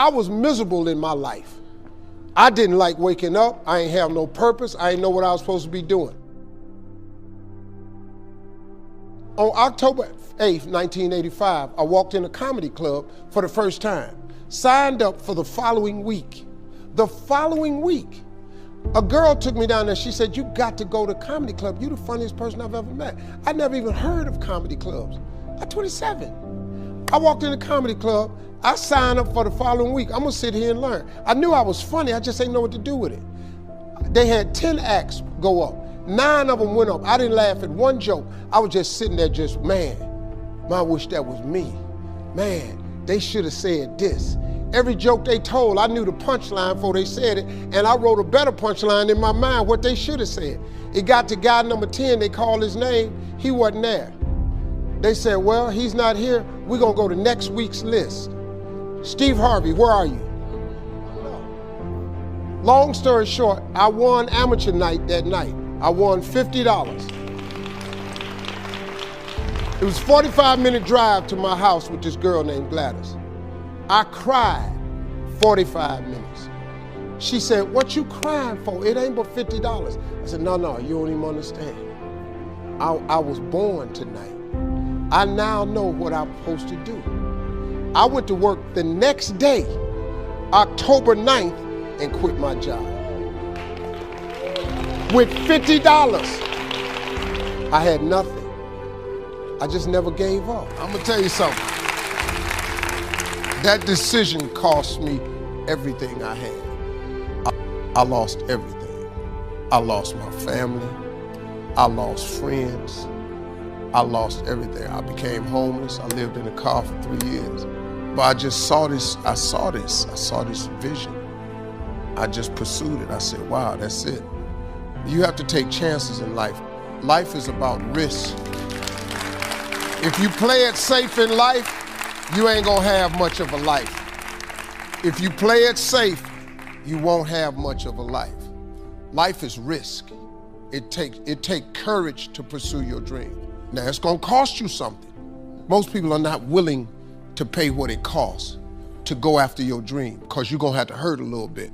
I was miserable in my life. I didn't like waking up. I ain't have no purpose. I didn't know what I was supposed to be doing. On October 8th, 1985, I walked in a comedy club for the first time, signed up for the following week. The following week, a girl took me down there. She said, you got to go to comedy club. You're the funniest person I've ever met. I never even heard of comedy clubs. I'm 27. I walked in the comedy club. I signed up for the following week. I'm gonna sit here and learn. I knew I was funny. I just didn't know what to do with it. They had 10 acts go up. 9 of them went up. I didn't laugh at one joke. I was just sitting there just, man, I wish that was me. Man, they should have said this. Every joke they told, I knew the punchline before they said it, and I wrote a better punchline in my mind, what they should have said. It got to guy number 10, they called his name, he wasn't there. They said, well, he's not here, we're gonna go to next week's list. Steve Harvey, where are you? Long story short, I won amateur night that night. I won $50. It was a 45-minute drive to my house with this girl named Gladys. I cried 45 minutes. She said, what you crying for? It ain't but $50. I said, no, you don't even understand. I was born tonight. I now know what I'm supposed to do. I went to work the next day, October 9th, and quit my job. With $50, I had nothing. I just never gave up. I'm gonna tell you something. That decision cost me everything I had. I lost everything. I lost my family. I lost friends. I lost everything. I became homeless. I lived in a car for 3 years. But I just saw this, I saw this vision. I just pursued it. I said, wow, that's it. You have to take chances in life. Life is about risk. If you play it safe in life, you ain't gonna have much of a life. If you play it safe, you won't have much of a life. Life is risk. It takes courage to pursue your dream. Now, it's gonna cost you something. Most people are not willing to pay what it costs to go after your dream, because you're gonna have to hurt a little bit.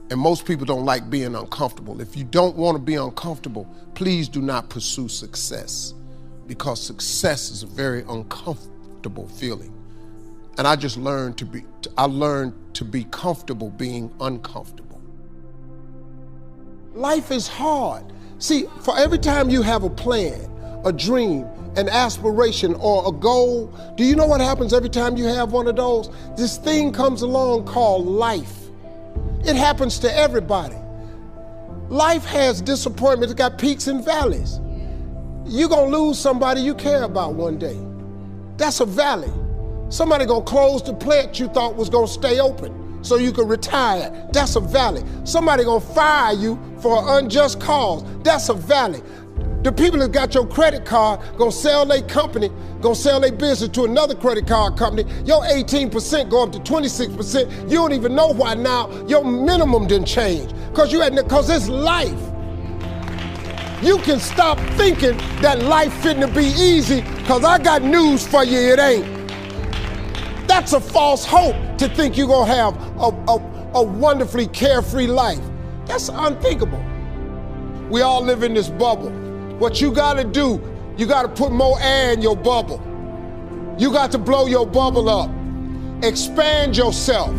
And most people don't like being uncomfortable. If you don't wanna be uncomfortable, please do not pursue success, because success is a very uncomfortable feeling. And I just learned to be comfortable being uncomfortable. Life is hard. See, for every time you have a plan, a dream, an aspiration, or a goal, do you know what happens every time you have one of those? This thing comes along called life. It happens to everybody. Life has disappointment. It's got peaks and valleys. You're gonna lose somebody you care about one day. That's a valley. Somebody gonna close the plant you thought was gonna stay open so you could retire. That's a valley. Somebody gonna fire you for an unjust cause. That's a valley. The people that got your credit card gonna sell their company, gonna sell their business to another credit card company. Your 18% go up to 26%. You don't even know why now your minimum didn't change. Cause it's life. You can stop thinking that life fitting to be easy, cause I got news for you, it ain't. That's a false hope to think you're gonna have a wonderfully carefree life. That's unthinkable. We all live in this bubble. What you gotta do, you gotta put more air in your bubble. You got to blow your bubble up. Expand yourself.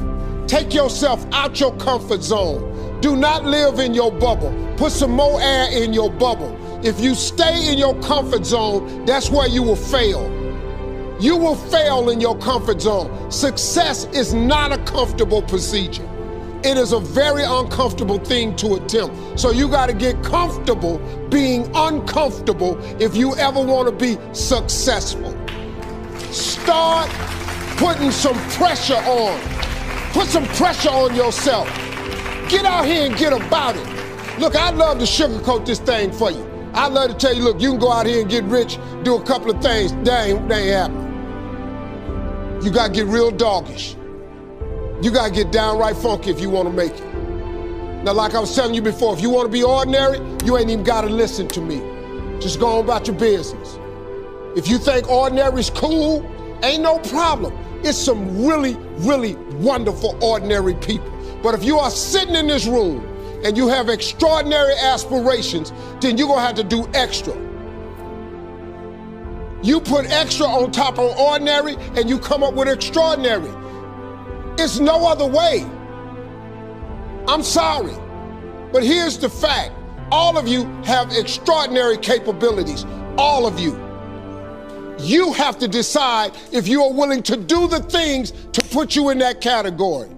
Take yourself out your comfort zone. Do not live in your bubble. Put some more air in your bubble. If you stay in your comfort zone, that's where you will fail. You will fail in your comfort zone. Success is not a comfortable procedure. It is a very uncomfortable thing to attempt. So you got to get comfortable being uncomfortable if you ever want to be successful. Start putting some pressure on. Put some pressure on yourself. Get out here and get about it. Look, I'd love to sugarcoat this thing for you. I'd love to tell you, look, you can go out here and get rich, do a couple of things. That ain't happening. You got to get real doggish. You gotta get downright funky if you wanna make it. Now, like I was telling you before, if you wanna be ordinary, you ain't even gotta listen to me. Just go on about your business. If you think ordinary is cool, ain't no problem. It's some really, really wonderful, ordinary people. But if you are sitting in this room and you have extraordinary aspirations, then you're gonna have to do extra. You put extra on top of ordinary and you come up with extraordinary. It's no other way. I'm sorry, but here's the fact. All of you have extraordinary capabilities, all of you. You have to decide if you are willing to do the things to put you in that category.